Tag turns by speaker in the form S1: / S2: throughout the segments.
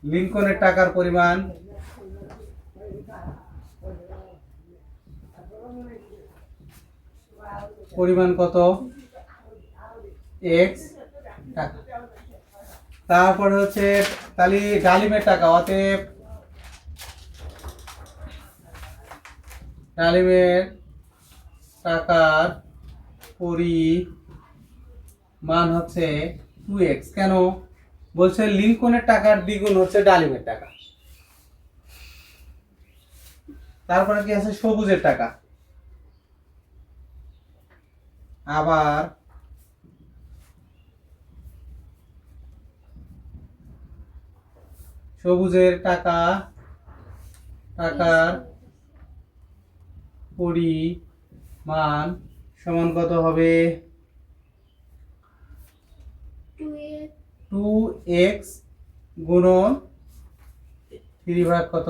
S1: লিঙ্কনের টাকার পরিমাণ কত? x টাকা। তারপরে হচ্ছে তাহলে ডালিমের টাকা, অতএব ডালিমের টাকার পরিমাণ হচ্ছে 2x। কেন বলছে? লিঙ্কনের টাকার দ্বিগুণ হচ্ছে ডালিমের টাকা। তারপরে কি আছে? সবুজের টাকা। আবার সবুজের টাকার পরিমাণ সমান কত হবে? 2x গুণন 3 ভাগ কত?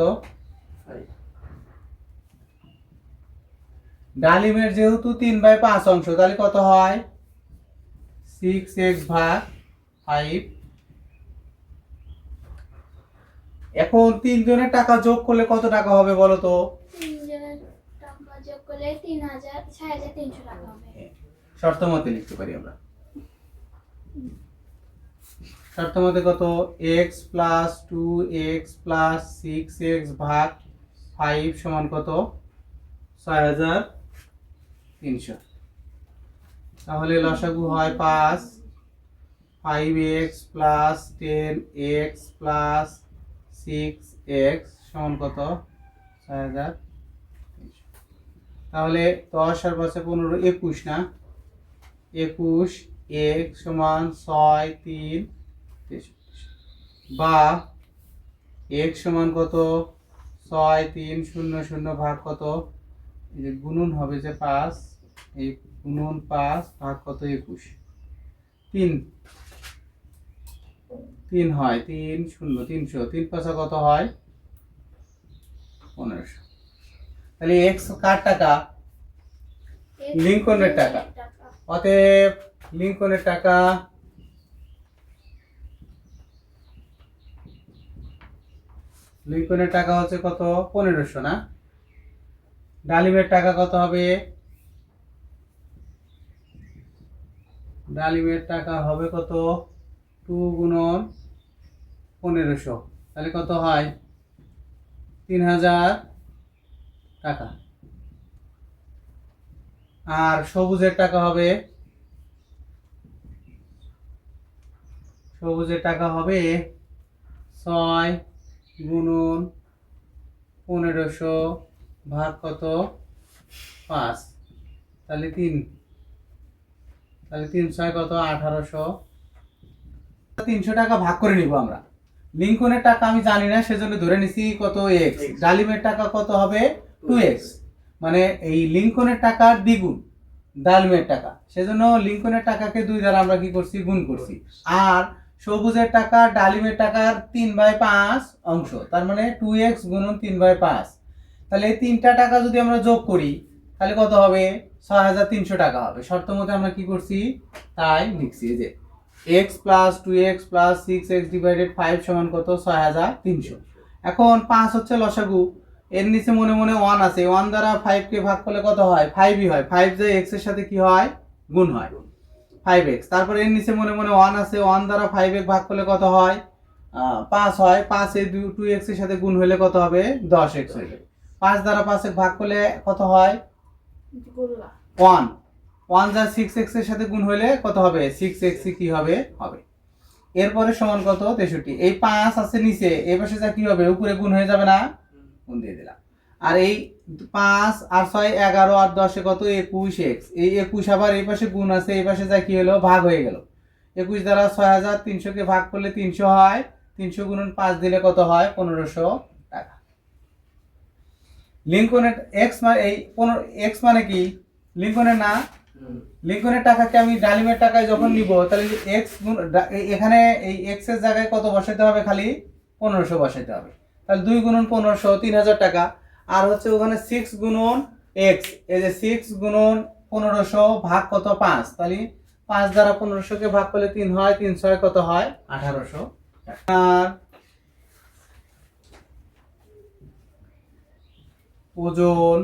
S1: ডালিমের যেহেতু 3/5 অংশ, তাহলে কত হয়? 6x ভাগ 5। এখন 3 জনের টাকা যোগ করলে কত টাকা হবে বলো তো?
S2: 3 জনের টাকা যোগ করলে 6,300 টাকা হবে।
S1: শর্ত মতে লিখতে পারি আমরা। শর্ত মতে কত? x plus 2x plus 6x ভাগ 5 সমান কত? 6,300। তাহলে লসাগু হয় 5। 5x plus 10x plus 6x সমান কত? 6,300। তাহলে 10 আর 5 15 21 না? 21 x সমান 6 3 বা x সমান কত? 6 3 0 0 ভাগ কত? এই যে গুণন হবে যে 5, এই গুণন 5 ভাগ কত? 21। 3 হয় 3 0 300। 3 5 কত হয়? 1500। তাহলে x কার টাকা? লিঙ্কনের টাকা। অতএব লিঙ্কনের টাকা হচ্ছে কত? 1500 না? ডালিমের টাকা কত হবে? ডালিমের টাকা হবে কত? 2 গুণন 1500, তাহলে কত হয়? 3000 টাকা। আর সবুজের টাকা হবে 6 গুণন 1500 ভাগ কত? 5, তাহলে 3 6 কত? 1800। 300 টাকা ভাগ করে নিব আমরা। লিঙ্কনের টাকা আমি জানি না, সেজন্য ধরে নিছি কত? x। ডালিমের টাকা কত হবে? 2x। মানে এই লিঙ্কনের টাকার দ্বিগুণ ডালিমের টাকা, সেজন্য লিঙ্কনের টাকাকে 2 দ্বারা আমরা কি করছি? গুণ করছি। আর সবুজের টাকা ডালিমের টাকার 3/5 অংশ, তার মানে 2x গুণন 3/5। তাহলে এই 3টা টাকা যদি আমরা যোগ করি তাহলে কত হবে? 6,300 টাকা হবে। শর্ত মতে আমরা কি করছি? তাই লিখছি যে x plus 2x plus 6x divided 5 সমান কত? 6,300। এখন 5 হচ্ছে লসাগু, এর নিচে মনে মনে 1 আছে, 1 দ্বারা 5 কে ভাগ করলে কত হয়? 5ই হয়। 5 যে x এর সাথে কি হয়? গুণ হয়, 5x। তারপর এর নিচে মনে মনে 1 আছে, 1 দ্বারা 5x ভাগ করলে কত হয়? 5 হয়। 5 এ 2x এর সাথে গুণ হলে কত হবে? 10x হবে। 5 দ্বারা 5x ভাগ করলে কত হয়? 1। 1 যা 6x এর সাথে গুণ হলে কত হবে? 6x কি হবে? এরপরে সমান কত? 63। এই 5 আছে নিচে, এই পাশে যা কি হবে? উপরে গুণ হয়ে যাবে না? গুণ দিয়ে দিলাম। আর এই 5 আর 6 11 আর 10 কত? 21x। এই 21 আবার এই পাশে গুণ আছে, এই পাশে যা কি হলো? ভাগ হয়ে গেল। 21 দ্বারা 6,300 কে ভাগ করলে 300 হয়। 300 গুণন 5 দিলে কত হয়? 1500 টাকা। লিঙ্কনের x মানে এই 15 x মানে কি? লিঙ্কনের না? লিঙ্কনের টাকাকে আমি ডালিমের টাকায় যখন নিব, তাহলে x গুণ এখানে এই x এর জায়গায় কত বসাতে হবে? খালি 1500 বসাতে হবে। তাহলে 2 গুণন 1500 3000 টাকা। আর হচ্ছে ওখানে 6 গুণন x, এই যে 6 গুণন 1500 ভাগ কত? 5। তাহলে 5 দ্বারা 1500 কে ভাগ করলে 3 হয়, 3 6 কত হয়? 1800 টাকা। আর ওজন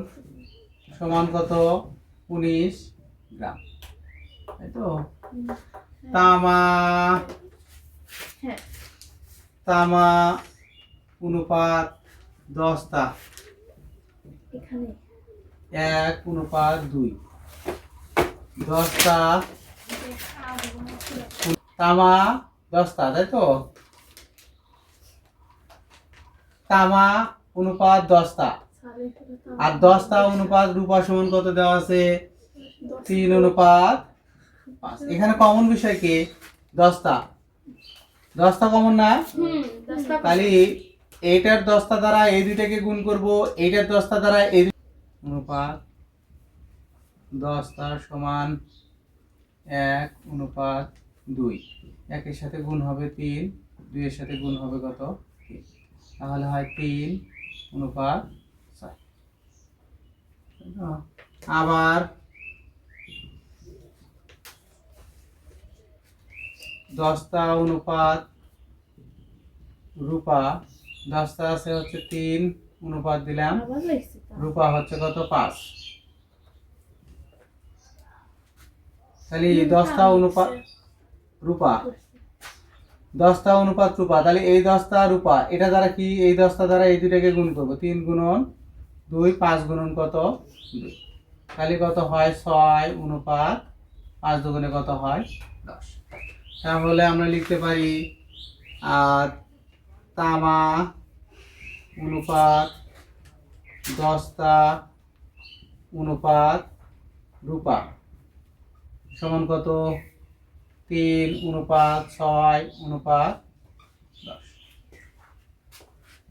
S1: সমান কত 19 গ্রাম, তাই তো? তামা
S2: হ্যাঁ
S1: তামা অনুপাত দস্তা
S2: এখানে
S1: 1:2, দস্তা তামা দস্তা, তাই তো? তামা অনুপাত দস্তা আর দস্তা অনুপাত রূপা সমান কত দেওয়া আছে 3:5। এখানে কমন বিষয় কি দস্তা, দস্তা কমন না? তাহলে এইটার দস্তা দ্বারা এই দুইটাকে গুণ করব, এইটার দস্তা দ্বারা এই অনুপাত দস্তা সমান 1:2। একের সাথে গুণ হবে 3, 2 এর সাথে গুণ হবে কত 3, তাহলে হয় 3:6। আবার দস্তা অনুপাত রূপা, দস্তা আছে হচ্ছে 3 অনুপাত দিলাম, রূপা হচ্ছে কত 5। তাহলে দস্তা অনুপাত রূপা, দস্তা অনুপাত রূপা, তাহলে এই দস্তা রূপা এটা দ্বারা কি এই দস্তা দ্বারা এই দুটাকে গুণ করব, 3 গুণন 2, 5 গুণন কত 2, তাহলে কত হয় 6:5 দুগুণে কত হয় 10। তাহলে আমরা লিখতে পারি তামা অনুপাত দস্তা অনুপাত রূপা সমান কত 3:6:10।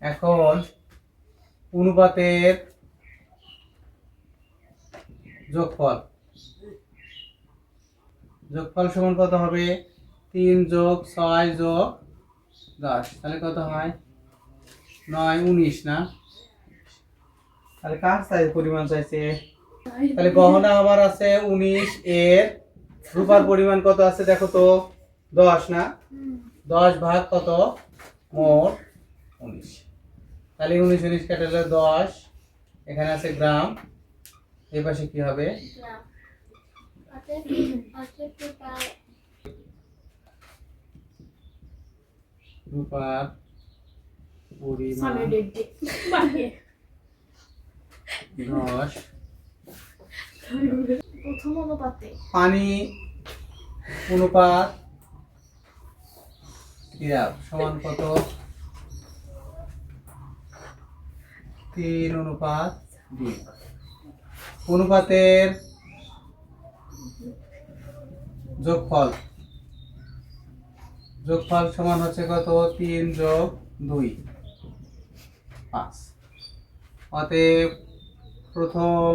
S1: এখন অনুপাতের যোগফল, যোগফল সমান কত হবে 3 + 6 + 10, তাহলে কত হয় 9, 19 না? তাহলে কার সাইজ পরিমাণ চাইছে, তাহলে গহনা আবার আছে 19, এর রূপার পরিমাণ কত আছে দেখো তো 10 না? 10 ভাগ কত মোট 19, তাহলে 19 19 কেটে গেলে 10, এখানে আছে গ্রাম, এই পাশে কি হবে রূপার পরিমাণ 10
S2: প্রথম অনুপাতে
S1: পানি অনুপাত সিরাপ সমান কত 3:2। অনুপাতের যোগফল, যোগফল সমান হচ্ছে কত 3 + 2, 5। অতএব প্রথম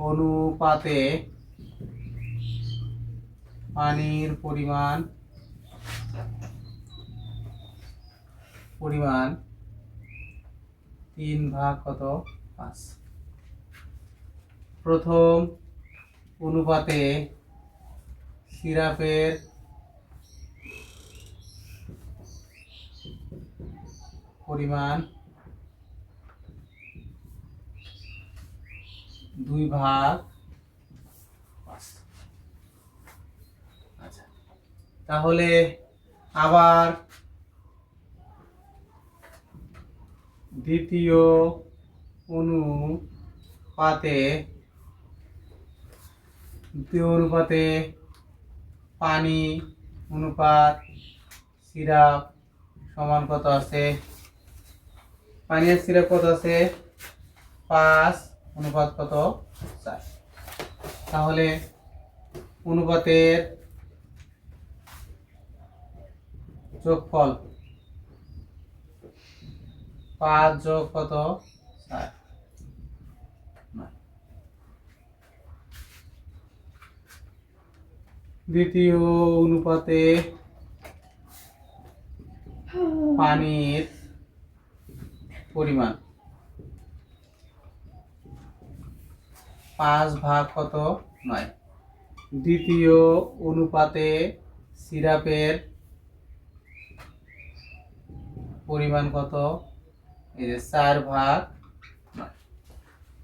S1: অনুপাতে পানির পরিমাণ 3 ভাগ কত 5। প্রথম অনুপাতে সিরাপের পরিমাণ 2 ভাগ 5। আচ্ছা, তাহলে আবার দ্বিতীয় অনুপাতে পানি অনুপাত সিরাপ সমান কত আছে, পানি আর সিরাপ কত আছে 5 অনুপাত কত 4। তাহলে অনুপাতের যোগফল 5 যোগ কত 4, দ্বিতীয় অনুপাতে পানির পরিমাণ 5 ভাগ কত 9। দ্বিতীয় অনুপাতে সিরাপের পরিমাণ কত এই যে 4 ভাগ 9।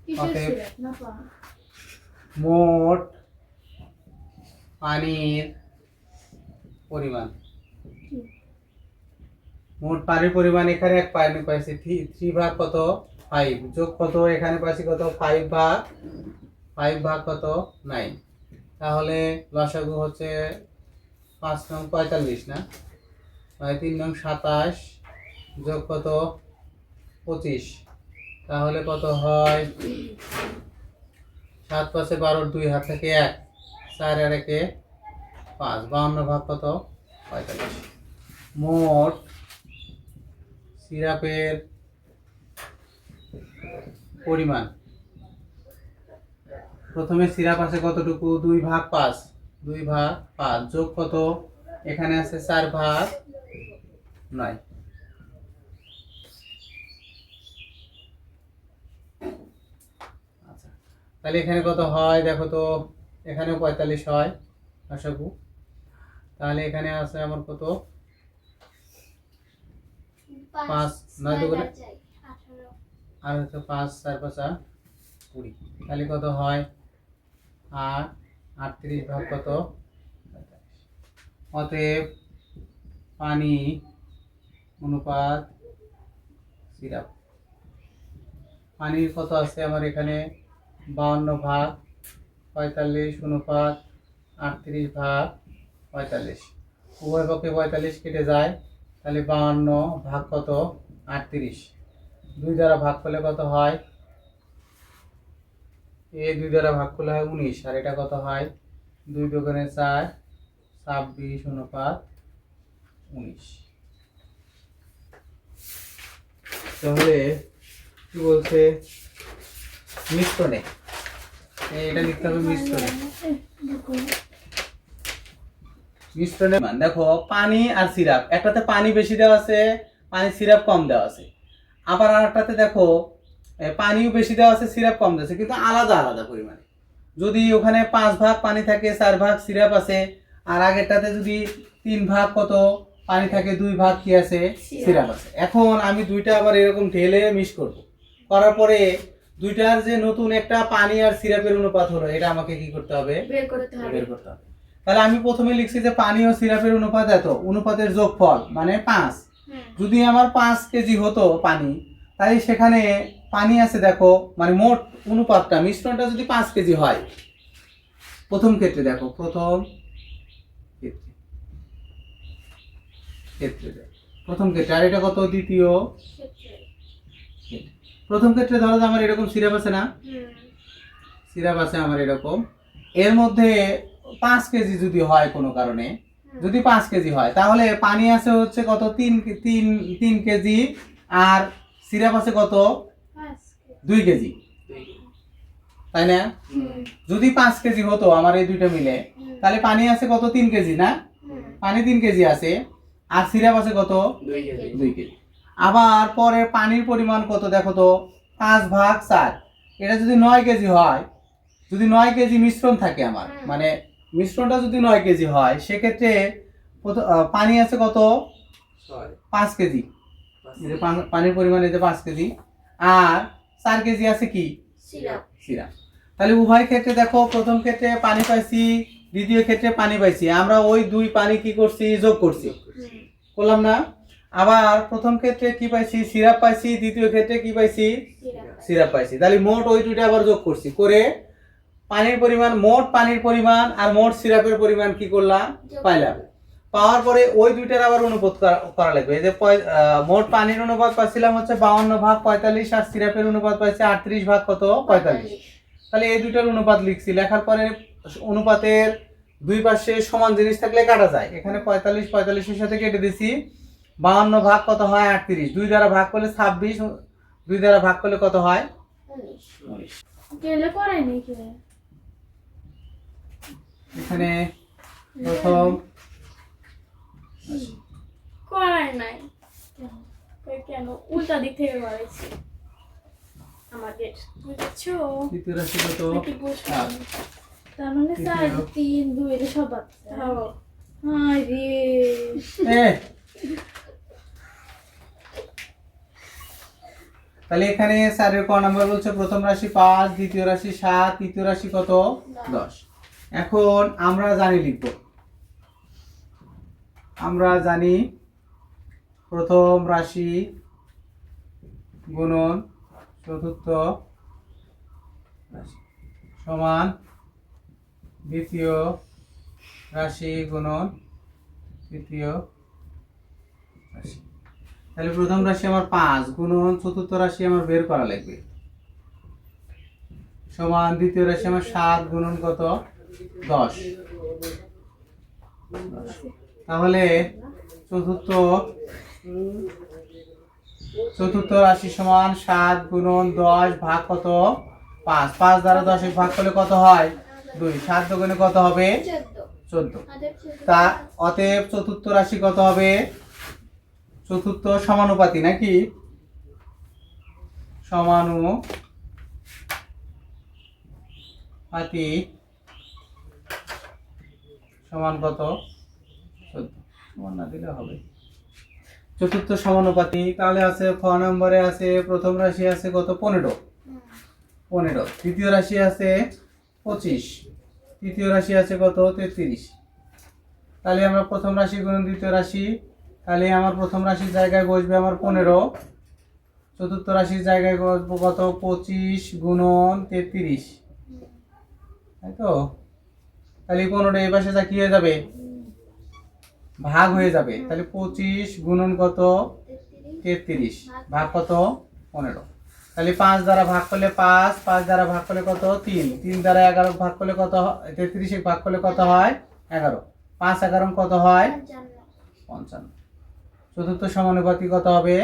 S2: কিসের
S1: অতএব
S2: সিরাপ না পানি?
S1: মোট পানির পরিমাণ, মোট পানির পরিমাণ এখানে এক পানি পাইছি 3 ভাগ কত 5 যোগ কত এখানে পাইছি কত 5 ভাগ কত 9, তাহলে লসাগু হচ্ছে 5 নং 45 না, 3 নং 27 যোগ কত 25, তাহলে কত হয় 7 5 12 2 হাত থেকে 1 4 আর 1 5, 52 ভাগ কত 45। মোট সিরাপের পরিমাণ, প্রথমে সিরাপ আছে কতটুকু 2 ভাগ 5 যোগ কত এখানে আছে 4 ভাগ 9, আচ্ছা তাহলে এখানে কত হয় দেখো তো, এখানেও 45 হয় আশাকু, তাহলে এখানে আছে আমার কত 5 9 দুগুণে
S2: 18
S1: আর হচ্ছে 5 4 5 20, তাহলে কত হয় 8 38 ভাগ কত 45। অতএব পানি অনুপাত সিরাপ, পানির কত আছে আমার এখানে 52 ভাগ 45 অনুপাত 38 ভাগ 45, উভয় পক্ষে 45 কেটে যায়, তাহলে 52 ভাগ কত 38, 2 দ্বারা ভাগ করলে কত হয়, এই 2 দ্বারা ভাগ করলে হয় 19, আর এটা কত হয় 2 দুগুণে 4 26 অনুপাত 19। তাহলে কি বলছে মিশ্রণে, এটা লিখতে হবে মিশ্রণে, মিশ্রণে মান দেখো পানি আর সিরাপ, একটাতে পানি বেশি দেওয়া আছে, পানি সিরাপ কম দেওয়া আছে, আবার আরেকটাতে দেখো পানিও বেশি দেওয়া আছে সিরাপ কম দেওয়া আছে, কিন্তু আলাদা আলাদা পরিমাণে। যদি ওখানে 5 ভাগ পানি থাকে 4 ভাগ সিরাপ আছে, আর আগেরটাতে যদি 3 ভাগ কত পানি থাকে 2 ভাগ কি আছে সিরাপ আছে। এখন আমি দুইটা আবার এরকম ঢেলে মিক্স করব, করার পরে দুইটার যে নতুন একটা পানি আর সিরাপের অনুপাত হলো, এটা আমাকে কি করতে হবে
S2: বের করতে হবে।
S1: বের করতে হবে। তাহলে আমি প্রথমে লিখছি যে পানি ও সিরাপের অনুপাত এত, অনুপাতের যোগফল মানে 5। যদি আমার 5 কেজি হতো পানি, তাই সেখানে পানি আছে দেখো, মানে মোট অনুপাতটা মিশ্রণটা যদি 5 কেজি হয়, প্রথম ক্ষেত্রে দেখো প্রথম ক্ষেত্রে আর এটা কত দ্বিতীয় ক্ষেত্রে। প্রথম ক্ষেত্রে ধরো যে আমার এরকম সিরাপ আছে না, সিরাপ আছে আমার এরকম, এর মধ্যে 5 কেজি যদি হয় কোনো কারণে, যদি 5 কেজি হয়, তাহলে পানি আছে হচ্ছে কত 3 কেজি, আর সিরাপ আছে কত 2 কেজি, তাই না? যদি 5 কেজি হতো আমার এই দুইটা মিলে, তাহলে পানি আছে কত 3 কেজি না, পানি 3 কেজি আছে, আর সিরাপ আছে কত 2 কেজি। আবার পরে পানির পরিমাণ কত দেখো তো 5 ভাগ 4, এটা যদি 9 কেজি হয়, যদি 9 কেজি মিশ্রণ থাকে আমার, মানে মিশ্রণটা যদি 9 কেজি হয়, সেক্ষেত্রে পানি আছে কত 5 কেজি, পানির পরিমাণ এই যে 5 কেজি, আর 4 কেজি আছে কি সিরাপ। তাহলে উভয় ক্ষেত্রে দেখো, প্রথম ক্ষেত্রে পানি পাইছি, দ্বিতীয় ক্ষেত্রে পানি পাইছি, আমরা ওই দুই পানি কি করছি যোগ করছি, করলাম না? আবার প্রথম ক্ষেত্রে কি পাইছি সিরাপ পাইছি, দ্বিতীয় ক্ষেত্রে কি পাইছি সিরাপ পাইছি, তাহলে মোট ওই দুইটা আবার যোগ করছি, করে পানির পরিমাণ, মোট পানির পরিমাণ আর মোট সিরাপের পরিমাণ কি করলাম পাইলাম। পাওয়ার পরে ওই দুইটার আবার অনুপাত করা লাগবে। এই যে মোট পানির অনুপাত পাইছিলাম হচ্ছে 52 ভাগ 45, আর সিরাপের অনুপাত পাইছি 38 ভাগ কত 45। তাহলে এই দুইটার অনুপাত লিখছি, লেখার পরে অনুপাতের দুই পাশে সমান জিনিস থাকলে কাটা যায়, এখানে 45 এর সাথে কেটে দিছি, 52 ভাগ কত হয় 38, 2 দ্বারা ভাগ করলে 26, 2 দ্বারা ভাগ করলে কত হয় 19।
S2: গেলে করে নি কি
S1: এখানে প্রথম
S2: করাই নাই, কেন উল্টা দিক থেকে করেছি আমাদের, বুঝছো?
S1: দ্বিতীয় রাশি কত
S2: কি বুঝছো? তার মানে 4 3 2 এর সব বাচ্চা। হাই রে
S1: তাহলে এখানে স্যারের ক নাম্বার বলছে প্রথম রাশি 5, দ্বিতীয় রাশি 7, তৃতীয় রাশি কত 10। এখন আমরা জানি লিখব, আমরা জানি প্রথম রাশি গুণন চতুর্থ রাশি সমান দ্বিতীয় রাশি গুণন তৃতীয় রাশি। তাহলে প্রথম রাশি আমার 5 গুণন চতুর্থ রাশি আমার বের করা লাগবে, সমান দ্বিতীয় রাশি আমার 7 গুণন কত 10। তাহলে চতুর্থ রাশি সমান 7 গুণন 10 ভাগ কত 5, 5 দ্বারা 10 ভাগ করলে কত হয় 2, 7 দুগুণে কত হবে 14। তা অতএব চতুর্থ রাশি কত হবে, চতুর্থ সমানুপাতি নাকি, সমানুপাতি সমান কত 14, সমান না দিলে হবে। চতুর্থ সমানুপাতি তাহলে আছে খ নম্বরে আছে প্রথম রাশি আছে কত 15, দ্বিতীয় রাশি আছে 25, তৃতীয় রাশি আছে কত 33। তাহলে আমরা প্রথম রাশি গুণন দ্বিতীয় রাশি, তাহলে আমার প্রথম রাশির জায়গায় বসবে আমার 15, চতুর্থ রাশির জায়গায় বসবো কত 25 গুণন 33, তাই তো। তাহলে 15 এই পাশে যা কি হয়ে যাবে ভাগ হয়ে যাবে, তাহলে 25 গুণন কত 33 ভাগ কত 15। তাহলে 5 দ্বারা ভাগ করলে 5, 5 দ্বারা ভাগ করলে কত 3, 3 দ্বারা 11 ভাগ করলে কত 33 ভাগ করলে কত হয় 11, 5 11 কত হয় 55। চতুর্থ সমানুপাতি কত হবে